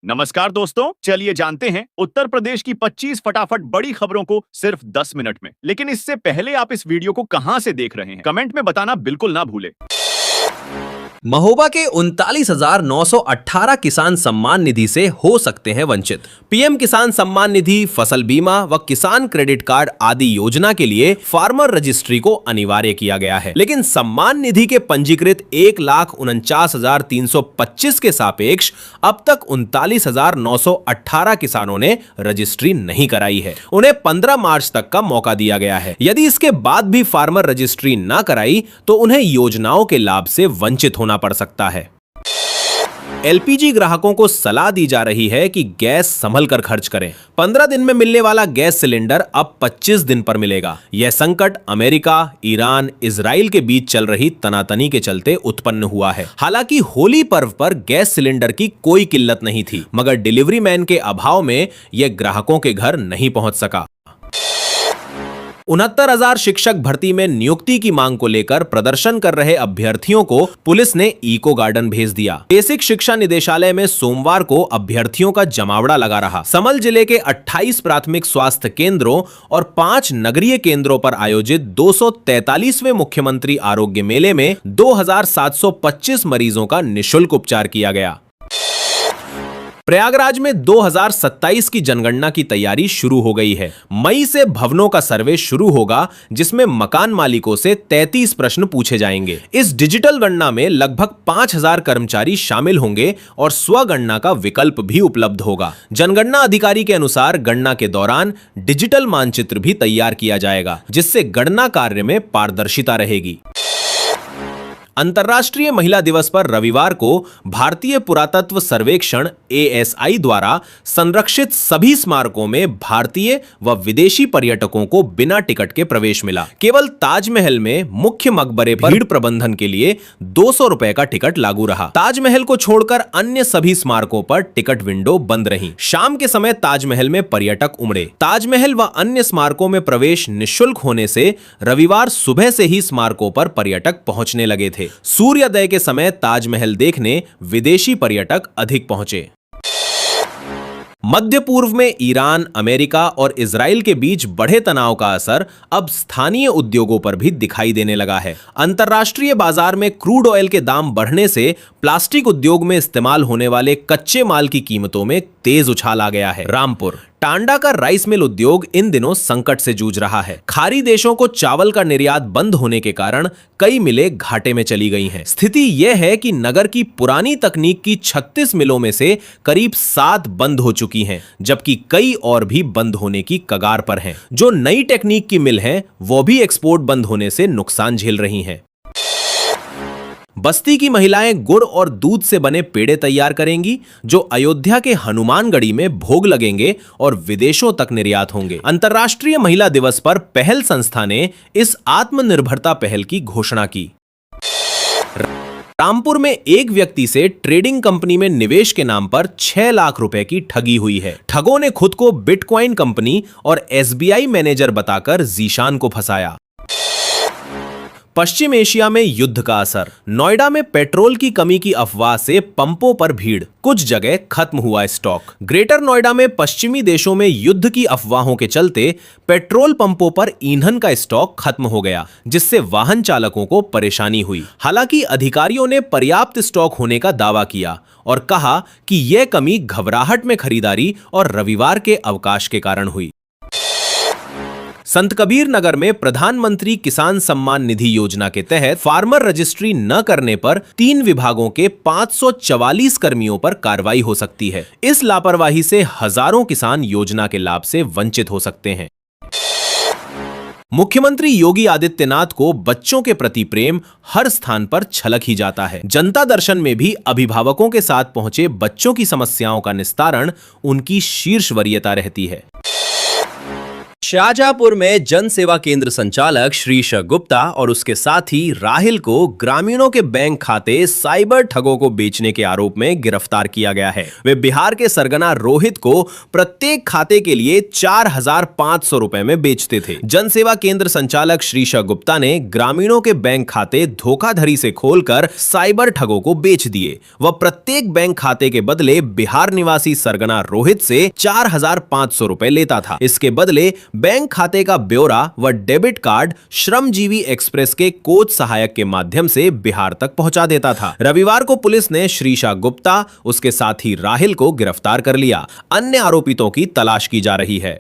नमस्कार दोस्तों, चलिए जानते हैं उत्तर प्रदेश की 25 फटाफट बड़ी खबरों को सिर्फ 10 मिनट में। लेकिन इससे पहले आप इस वीडियो को कहां से देख रहे हैं, कमेंट में बताना बिल्कुल ना भूलें। महोबा के 39,918 किसान सम्मान निधि से हो सकते हैं वंचित। पीएम किसान सम्मान निधि, फसल बीमा व किसान क्रेडिट कार्ड आदि योजना के लिए फार्मर रजिस्ट्री को अनिवार्य किया गया है, लेकिन सम्मान निधि के पंजीकृत 1,49,325 के सापेक्ष अब तक 39,918 किसानों ने रजिस्ट्री नहीं कराई है। उन्हें 15 मार्च तक का मौका दिया गया है। यदि इसके बाद भी फार्मर रजिस्ट्री न कराई तो उन्हें योजनाओं के लाभ से वंचित होना पड़ सकता है। एलपीजी ग्राहकों को सलाह दी जा रही है कि गैस संभल कर खर्च करें। 15 दिन में मिलने वाला गैस सिलेंडर अब 25 दिन पर मिलेगा। यह संकट अमेरिका, ईरान, इजराइल के बीच चल रही तनातनी के चलते उत्पन्न हुआ है। हालांकि होली पर्व पर गैस सिलेंडर की कोई किल्लत नहीं थी, मगर डिलीवरी मैन के अभाव में यह ग्राहकों के घर नहीं पहुंच सका। 69,000 शिक्षक भर्ती में नियुक्ति की मांग को लेकर प्रदर्शन कर रहे अभ्यर्थियों को पुलिस ने इको गार्डन भेज दिया। बेसिक शिक्षा निदेशालय में सोमवार को अभ्यर्थियों का जमावड़ा लगा रहा। समल जिले के 28 प्राथमिक स्वास्थ्य केंद्रों और 5 नगरीय केंद्रों पर आयोजित 243वें मुख्यमंत्री आरोग्य मेले में 2,725 मरीजों का निःशुल्क उपचार किया गया। प्रयागराज में 2027 की जनगणना की तैयारी शुरू हो गई है। मई से भवनों का सर्वे शुरू होगा, जिसमें मकान मालिकों से 33 प्रश्न पूछे जाएंगे। इस डिजिटल गणना में लगभग 5,000 कर्मचारी शामिल होंगे और स्वगणना का विकल्प भी उपलब्ध होगा। जनगणना अधिकारी के अनुसार गणना के दौरान डिजिटल मानचित्र भी तैयार किया जाएगा, जिससे गणना कार्य में पारदर्शिता रहेगी। अंतर्राष्ट्रीय महिला दिवस पर रविवार को भारतीय पुरातत्व सर्वेक्षण ASI द्वारा संरक्षित सभी स्मारकों में भारतीय व विदेशी पर्यटकों को बिना टिकट के प्रवेश मिला। केवल ताजमहल में मुख्य मकबरे पर भीड़ प्रबंधन के लिए 200 रुपए का टिकट लागू रहा। ताजमहल को छोड़कर अन्य सभी स्मारकों पर टिकट विंडो बंद रही। शाम के समय ताजमहल में पर्यटक उमड़े। ताजमहल व अन्य स्मारकों में प्रवेश निःशुल्क होने से रविवार सुबह से ही स्मारकों पर पर्यटक पहुंचने लगे थे। सूर्योदय के समय ताजमहल देखने विदेशी पर्यटक अधिक पहुंचे। मध्य पूर्व में ईरान, अमेरिका और इजराइल के बीच बढ़े तनाव का असर अब स्थानीय उद्योगों पर भी दिखाई देने लगा है। अंतर्राष्ट्रीय बाजार में क्रूड ऑयल के दाम बढ़ने से प्लास्टिक उद्योग में इस्तेमाल होने वाले कच्चे माल की कीमतों में तेज उछाल आ गया है। रामपुर टांडा का राइस मिल उद्योग इन दिनों संकट से जूझ रहा है। खाड़ी देशों को चावल का निर्यात बंद होने के कारण कई मिलें घाटे में चली गई हैं। स्थिति यह है कि नगर की पुरानी तकनीक की 36 मिलों में से करीब 7 बंद हो चुकी हैं, जबकि कई और भी बंद होने की कगार पर हैं। जो नई टेक्निक की मिल हैं, वो भी एक्सपोर्ट बंद होने से नुकसान झेल रही हैं। बस्ती की महिलाएं गुड़ और दूध से बने पेड़े तैयार करेंगी, जो अयोध्या के हनुमानगढ़ी में भोग लगेंगे और विदेशों तक निर्यात होंगे। अंतर्राष्ट्रीय महिला दिवस पर पहल संस्था ने इस आत्मनिर्भरता पहल की घोषणा की। रामपुर में एक व्यक्ति से ट्रेडिंग कंपनी में निवेश के नाम पर 6 लाख रुपए की ठगी हुई है। ठगों ने खुद को बिटकॉइन कंपनी और SBI मैनेजर बताकर जीशान को फंसाया। पश्चिम एशिया में युद्ध का असर। नोएडा में पेट्रोल की कमी की अफवाह से पंपों पर भीड़, कुछ जगह खत्म हुआ स्टॉक। ग्रेटर नोएडा में पश्चिमी देशों में युद्ध की अफवाहों के चलते पेट्रोल पंपों पर ईंधन का स्टॉक खत्म हो गया, जिससे वाहन चालकों को परेशानी हुई। हालांकि अधिकारियों ने पर्याप्त स्टॉक होने का दावा किया और कहा कि यह कमी घबराहट में खरीदारी और रविवार के अवकाश के कारण हुई। संत कबीर नगर में प्रधानमंत्री किसान सम्मान निधि योजना के तहत फार्मर रजिस्ट्री न करने पर 3 विभागों के 544 कर्मियों पर कार्रवाई हो सकती है। इस लापरवाही से हजारों किसान योजना के लाभ से वंचित हो सकते हैं। मुख्यमंत्री योगी आदित्यनाथ को बच्चों के प्रति प्रेम हर स्थान पर छलक ही जाता है। जनता दर्शन में भी अभिभावकों के साथ पहुंचे बच्चों की समस्याओं का निस्तारण उनकी शीर्ष वरीयता रहती है। शाहजहांपुर में जन सेवा केंद्र संचालक श्रीश गुप्ता और उसके साथी राहिल को ग्रामीणों के बैंक खाते साइबर ठगों को बेचने के आरोप में गिरफ्तार किया गया है। वे बिहार के सरगना रोहित को प्रत्येक खाते के लिए 4,500 रुपए में बेचते थे। जन सेवा केंद्र संचालक श्रीश गुप्ता ने ग्रामीणों के बैंक खाते धोखाधड़ी से खोलकर साइबर ठगों को बेच दिए। वह प्रत्येक बैंक खाते के बदले बिहार निवासी सरगना रोहित से 4,500 रुपए लेता था। इसके बदले बैंक खाते का ब्यौरा व डेबिट कार्ड श्रमजीवी एक्सप्रेस के कोच सहायक के माध्यम से बिहार तक पहुंचा देता था। रविवार को पुलिस ने श्रीशा गुप्ता, उसके साथी राहिल को गिरफ्तार कर लिया। अन्य आरोपितों की तलाश की जा रही है।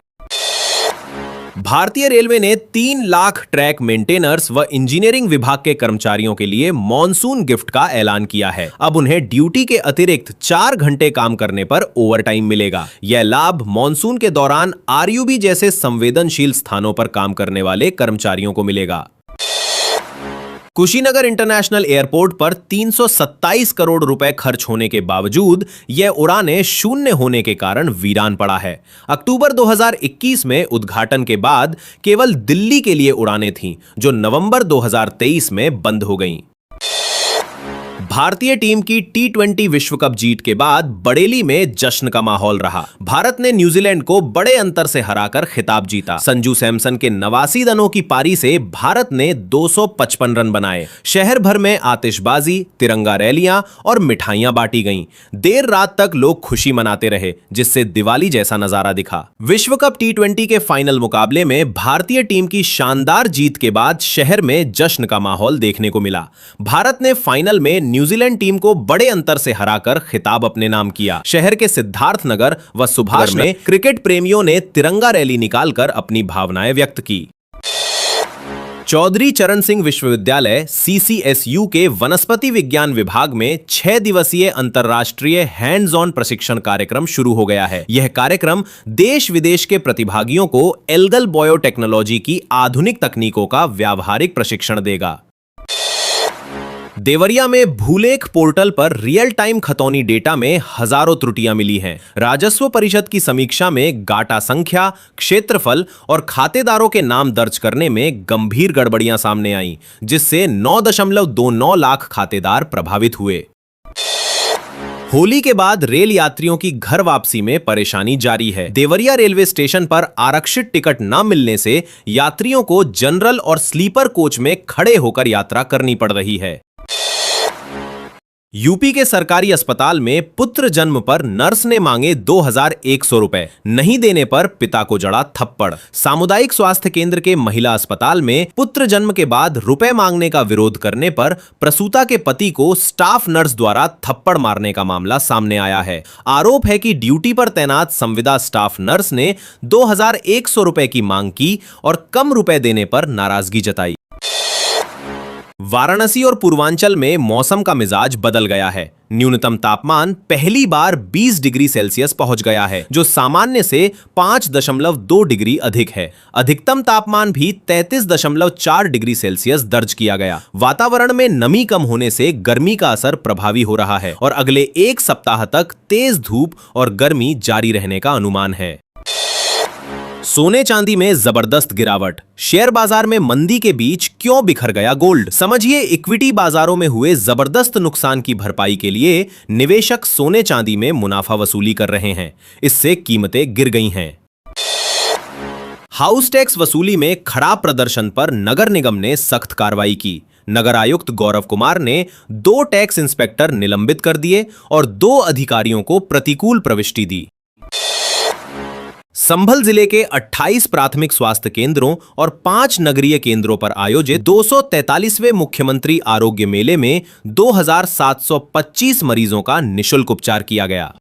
भारतीय रेलवे ने 3 लाख ट्रैक मेंटेनर्स व इंजीनियरिंग विभाग के कर्मचारियों के लिए मॉनसून गिफ्ट का ऐलान किया है। अब उन्हें ड्यूटी के अतिरिक्त 4 घंटे काम करने पर ओवरटाइम मिलेगा। यह लाभ मॉनसून के दौरान आरयूबी जैसे संवेदनशील स्थानों पर काम करने वाले कर्मचारियों को मिलेगा। कुशीनगर इंटरनेशनल एयरपोर्ट पर 327 करोड़ रुपए खर्च होने के बावजूद यह उड़ानें शून्य होने के कारण वीरान पड़ा है। अक्टूबर 2021 में उद्घाटन के बाद केवल दिल्ली के लिए उड़ानें थीं, जो नवंबर 2023 में बंद हो गईं। भारतीय टीम की T20 विश्व कप जीत के बाद बड़ेली में जश्न का माहौल रहा। भारत ने न्यूजीलैंड को बड़े अंतर से हराकर खिताब जीता। संजू सैमसन के 89 रनों की पारी से भारत ने 255 रन बनाए। शहर भर में आतिशबाजी, तिरंगा रैलियां और मिठाइयां बांटी गईं। देर रात तक लोग खुशी मनाते रहे, जिससे दिवाली जैसा नजारा दिखा। विश्व कप T20 के फाइनल मुकाबले में भारतीय टीम की शानदार जीत के बाद शहर में जश्न का माहौल देखने को मिला। भारत ने फाइनल में न्यूजीलैंड टीम को बड़े अंतर से हराकर खिताब अपने नाम किया। शहर के सिद्धार्थ नगर व सुभाष में क्रिकेट प्रेमियों ने तिरंगा रैली निकालकर अपनी भावनाएं व्यक्त की। चौधरी चरण सिंह विश्वविद्यालय CCSU के वनस्पति विज्ञान विभाग में 6 दिवसीय अंतर्राष्ट्रीय हैंड्स ऑन प्रशिक्षण कार्यक्रम शुरू हो गया है। यह कार्यक्रम देश विदेश के प्रतिभागियों को एल्गल बायोटेक्नोलॉजी की आधुनिक तकनीकों का व्यावहारिक प्रशिक्षण देगा। देवरिया में भूलेख पोर्टल पर रियल टाइम खतौनी डेटा में हजारों त्रुटियां मिली हैं। राजस्व परिषद की समीक्षा में गाटा संख्या, क्षेत्रफल और खातेदारों के नाम दर्ज करने में गंभीर गड़बड़ियां सामने आईं, जिससे 9.29 लाख खातेदार प्रभावित हुए। होली के बाद रेल यात्रियों की घर वापसी में परेशानी जारी है। देवरिया रेलवे स्टेशन पर आरक्षित टिकट न मिलने से यात्रियों को जनरल और स्लीपर कोच में खड़े होकर यात्रा करनी पड़ रही है। यूपी के सरकारी अस्पताल में पुत्र जन्म पर नर्स ने मांगे 2,100 रुपए, नहीं देने पर पिता को जड़ा थप्पड़। सामुदायिक स्वास्थ्य केंद्र के महिला अस्पताल में पुत्र जन्म के बाद रुपए मांगने का विरोध करने पर प्रसूता के पति को स्टाफ नर्स द्वारा थप्पड़ मारने का मामला सामने आया है। आरोप है कि ड्यूटी पर तैनात संविदा स्टाफ नर्स ने 2,100 रुपए की मांग की और कम रुपए देने पर नाराजगी जताई। वाराणसी और पूर्वांचल में मौसम का मिजाज बदल गया है। न्यूनतम तापमान पहली बार 20 डिग्री सेल्सियस पहुंच गया है, जो सामान्य से 5.2 डिग्री अधिक है। अधिकतम तापमान भी 33.4 डिग्री सेल्सियस दर्ज किया गया। वातावरण में नमी कम होने से गर्मी का असर प्रभावी हो रहा है और अगले 1 सप्ताह तक तेज धूप और गर्मी जारी रहने का अनुमान है। सोने चांदी में जबरदस्त गिरावट। शेयर बाजार में मंदी के बीच क्यों बिखर गया गोल्ड? समझिए, इक्विटी बाजारों में हुए जबरदस्त नुकसान की भरपाई के लिए निवेशक सोने चांदी में मुनाफा वसूली कर रहे हैं। इससे कीमतें गिर गई हैं। हाउस टैक्स वसूली में खराब प्रदर्शन पर नगर निगम ने सख्त कार्रवाई की। नगर आयुक्त गौरव कुमार ने 2 टैक्स इंस्पेक्टर निलंबित कर दिए और 2 अधिकारियों को प्रतिकूल प्रविष्टि दी। संभल जिले के 28 प्राथमिक स्वास्थ्य केंद्रों और 5 नगरीय केंद्रों पर आयोजित 243वें मुख्यमंत्री आरोग्य मेले में 2,725 मरीजों का निःशुल्क उपचार किया गया।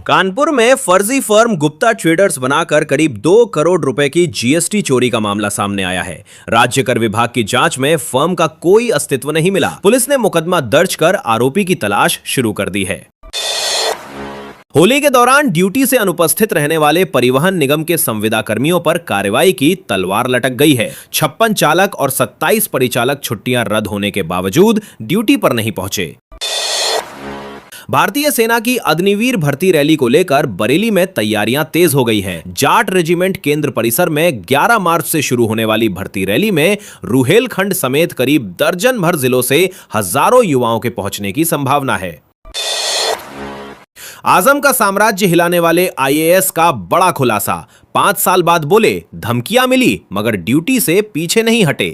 कानपुर में फर्जी फर्म गुप्ता ट्रेडर्स बनाकर करीब 2 करोड़ रुपए की GST चोरी का मामला सामने आया है। राज्य कर विभाग की जांच में फर्म का कोई अस्तित्व नहीं मिला। पुलिस ने मुकदमा दर्ज कर आरोपी की तलाश शुरू कर दी है। होली के दौरान ड्यूटी से अनुपस्थित रहने वाले परिवहन निगम के संविदा कर्मियों पर कार्रवाई की तलवार लटक गई है। 56 चालक और 27 परिचालक छुट्टियां रद्द होने के बावजूद ड्यूटी पर नहीं पहुंचे। भारतीय सेना की अग्निवीर भर्ती रैली को लेकर बरेली में तैयारियां तेज हो गई हैं। जाट रेजिमेंट केंद्र परिसर में 11 मार्च से शुरू होने वाली भर्ती रैली में रुहेलखंड समेत करीब दर्जन भर जिलों से हजारों युवाओं के पहुंचने की संभावना है। आजम का साम्राज्य हिलाने वाले आईएएस का बड़ा खुलासा। 5 साल बाद बोले धमकियां मिली मगर ड्यूटी से पीछे नहीं हटे।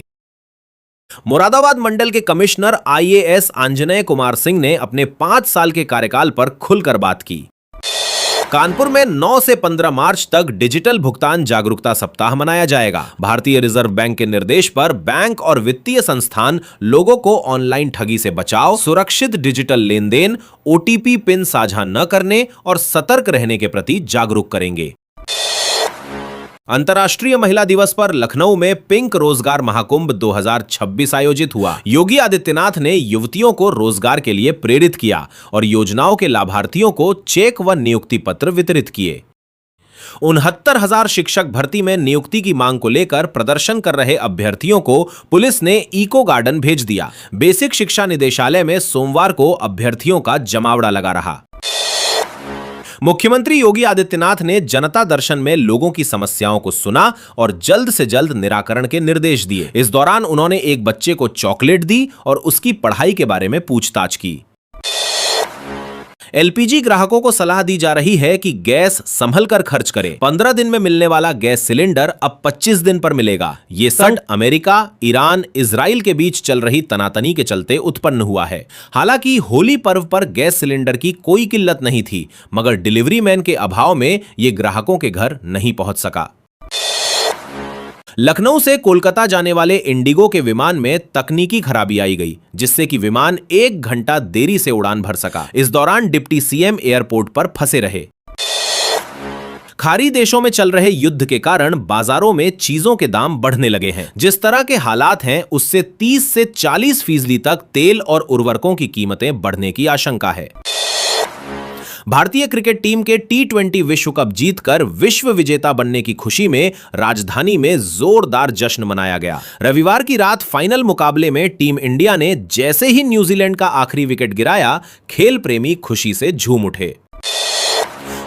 मुरादाबाद मंडल के कमिश्नर आईएएस आंजनेय कुमार सिंह ने अपने 5 साल के कार्यकाल पर खुलकर बात की। कानपुर में 9 से 15 मार्च तक डिजिटल भुगतान जागरूकता सप्ताह मनाया जाएगा। भारतीय रिजर्व बैंक के निर्देश पर बैंक और वित्तीय संस्थान लोगों को ऑनलाइन ठगी से बचाव, सुरक्षित डिजिटल लेन देन, ओटीपी पिन साझा न करने और सतर्क रहने के प्रति जागरूक करेंगे। अंतर्राष्ट्रीय महिला दिवस पर लखनऊ में पिंक रोजगार महाकुंभ 2026 आयोजित हुआ। योगी आदित्यनाथ ने युवतियों को रोजगार के लिए प्रेरित किया और योजनाओं के लाभार्थियों को चेक व नियुक्ति पत्र वितरित किए। 69,000 शिक्षक भर्ती में नियुक्ति की मांग को लेकर प्रदर्शन कर रहे अभ्यर्थियों को पुलिस ने इको गार्डन भेज दिया। बेसिक शिक्षा निदेशालय में सोमवार को अभ्यर्थियों का जमावड़ा लगा रहा। मुख्यमंत्री योगी आदित्यनाथ ने जनता दर्शन में लोगों की समस्याओं को सुना और जल्द से जल्द निराकरण के निर्देश दिए। इस दौरान उन्होंने एक बच्चे को चॉकलेट दी और उसकी पढ़ाई के बारे में पूछताछ की। एलपीजी ग्राहकों को सलाह दी जा रही है कि गैस संभल कर खर्च करें। 15 दिन में मिलने वाला गैस सिलेंडर अब 25 दिन पर मिलेगा। ये संकट अमेरिका, ईरान, इजराइल के बीच चल रही तनातनी के चलते उत्पन्न हुआ है। हालांकि होली पर्व पर गैस सिलेंडर की कोई किल्लत नहीं थी, मगर डिलीवरी मैन के अभाव में ये ग्राहकों के घर नहीं पहुंच सका। लखनऊ से कोलकाता जाने वाले इंडिगो के विमान में तकनीकी खराबी आई गई, जिससे कि विमान 1 घंटा देरी से उड़ान भर सका। इस दौरान डिप्टी सीएम एयरपोर्ट पर फंसे रहे। खाड़ी देशों में चल रहे युद्ध के कारण बाजारों में चीजों के दाम बढ़ने लगे हैं। जिस तरह के हालात हैं, उससे 30 से 40% तक तेल और उर्वरकों की कीमतें बढ़ने की आशंका है। भारतीय क्रिकेट टीम के T20 विश्व कप जीतकर विश्व विजेता बनने की खुशी में राजधानी में जोरदार जश्न मनाया गया। रविवार की रात फाइनल मुकाबले में टीम इंडिया ने जैसे ही न्यूजीलैंड का आखिरी विकेट गिराया, खेल प्रेमी खुशी से झूम उठे।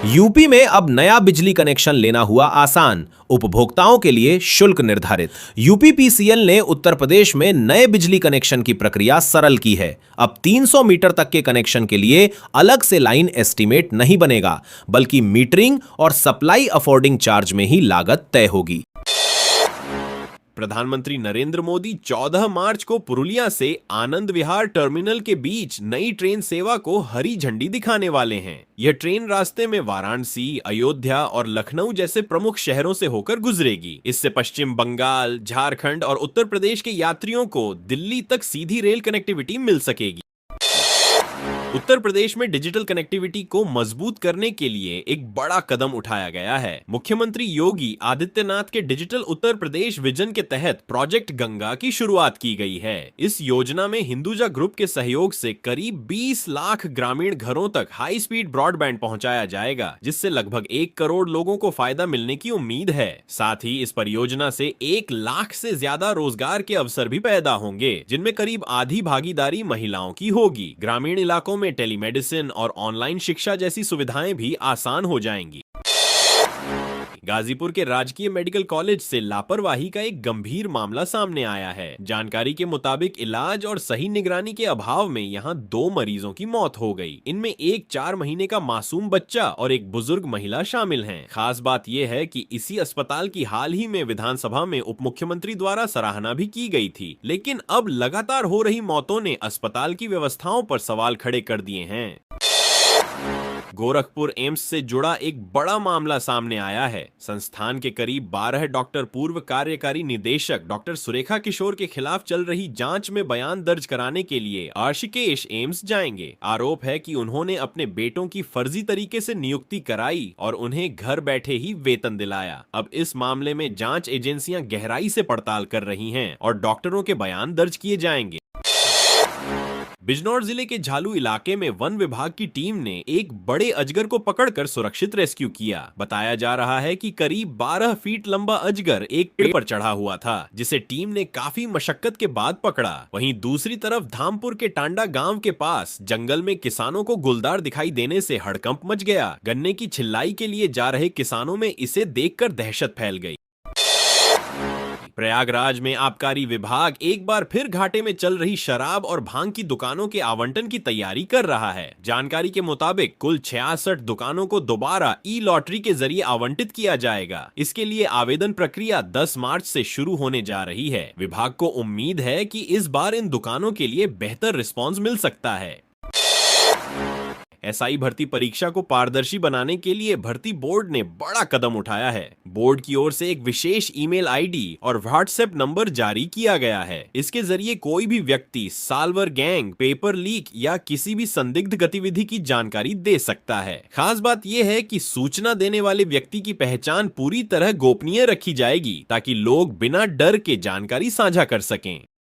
यूपी में अब नया बिजली कनेक्शन लेना हुआ आसान, उपभोक्ताओं के लिए शुल्क निर्धारित। यूपीपीसीएल ने उत्तर प्रदेश में नए बिजली कनेक्शन की प्रक्रिया सरल की है। अब 300 मीटर तक के कनेक्शन के लिए अलग से लाइन एस्टीमेट नहीं बनेगा, बल्कि मीटरिंग और सप्लाई अफोर्डिंग चार्ज में ही लागत तय होगी। प्रधानमंत्री नरेंद्र मोदी 14 मार्च को पुरुलिया से आनंद विहार टर्मिनल के बीच नई ट्रेन सेवा को हरी झंडी दिखाने वाले हैं। यह ट्रेन रास्ते में वाराणसी, अयोध्या और लखनऊ जैसे प्रमुख शहरों से होकर गुजरेगी। इससे पश्चिम बंगाल, झारखंड और उत्तर प्रदेश के यात्रियों को दिल्ली तक सीधी रेल कनेक्टिविटी मिल सकेगी। उत्तर प्रदेश में डिजिटल कनेक्टिविटी को मजबूत करने के लिए एक बड़ा कदम उठाया गया है। मुख्यमंत्री योगी आदित्यनाथ के डिजिटल उत्तर प्रदेश विजन के तहत प्रोजेक्ट गंगा की शुरुआत की गई है। इस योजना में हिंदुजा ग्रुप के सहयोग से करीब 20 लाख ग्रामीण घरों तक हाई स्पीड ब्रॉडबैंड पहुंचाया जाएगा, जिससे लगभग 1 करोड़ लोगों को फायदा मिलने की उम्मीद है। साथ ही इस परियोजना से 1 लाख से ज्यादा रोजगार के अवसर भी पैदा होंगे, जिनमें करीब आधी भागीदारी महिलाओं की होगी। ग्रामीण इलाकों में टेलीमेडिसिन और ऑनलाइन शिक्षा जैसी सुविधाएं भी आसान हो जाएंगी। गाजीपुर के राजकीय मेडिकल कॉलेज से लापरवाही का एक गंभीर मामला सामने आया है। जानकारी के मुताबिक इलाज और सही निगरानी के अभाव में यहां 2 मरीजों की मौत हो गई। इनमें एक 4 महीने का मासूम बच्चा और एक बुजुर्ग महिला शामिल हैं। खास बात यह है कि इसी अस्पताल की हाल ही में विधानसभा में उप मुख्यमंत्री द्वारा सराहना भी की गई थी, लेकिन अब लगातार हो रही मौतों ने अस्पताल की व्यवस्थाओं पर सवाल खड़े कर दिए हैं। गोरखपुर एम्स से जुड़ा एक बड़ा मामला सामने आया है। संस्थान के करीब 12 डॉक्टर पूर्व कार्यकारी निदेशक डॉक्टर सुरेखा किशोर के खिलाफ चल रही जांच में बयान दर्ज कराने के लिए ऋषिकेश एम्स जाएंगे। आरोप है कि उन्होंने अपने बेटों की फर्जी तरीके से नियुक्ति कराई और उन्हें घर बैठे ही वेतन दिलाया। अब इस मामले में जांच एजेंसियां गहराई से पड़ताल कर रही हैं और डॉक्टरों के बयान दर्ज किए जाएंगे। बिजनौर जिले के झालू इलाके में वन विभाग की टीम ने एक बड़े अजगर को पकड़कर सुरक्षित रेस्क्यू किया। बताया जा रहा है कि करीब 12 फीट लंबा अजगर एक पेड़ पर चढ़ा हुआ था, जिसे टीम ने काफी मशक्कत के बाद पकड़ा। वहीं दूसरी तरफ धामपुर के टांडा गांव के पास जंगल में किसानों को गुलदार दिखाई देने से हड़कंप मच गया। गन्ने की छिल्लाई के लिए जा रहे किसानों में इसे देखकर दहशत फैल गई। प्रयागराज में आबकारी विभाग एक बार फिर घाटे में चल रही शराब और भांग की दुकानों के आवंटन की तैयारी कर रहा है। जानकारी के मुताबिक कुल 66 दुकानों को दोबारा ई लॉटरी के जरिए आवंटित किया जाएगा। इसके लिए आवेदन प्रक्रिया 10 मार्च से शुरू होने जा रही है। विभाग को उम्मीद है कि इस बार इन दुकानों के लिए बेहतर रिस्पॉन्स मिल सकता है। एसआई भर्ती परीक्षा को पारदर्शी बनाने के लिए भर्ती बोर्ड ने बड़ा कदम उठाया है। बोर्ड की ओर से एक विशेष ईमेल आईडी और व्हाट्सएप नंबर जारी किया गया है। इसके जरिए कोई भी व्यक्ति साल्वर गैंग, पेपर लीक या किसी भी संदिग्ध गतिविधि की जानकारी दे सकता है। खास बात यह है कि सूचना देने वाले व्यक्ति की पहचान पूरी तरह गोपनीय रखी जाएगी, ताकि लोग बिना डर के जानकारी साझा कर सकें।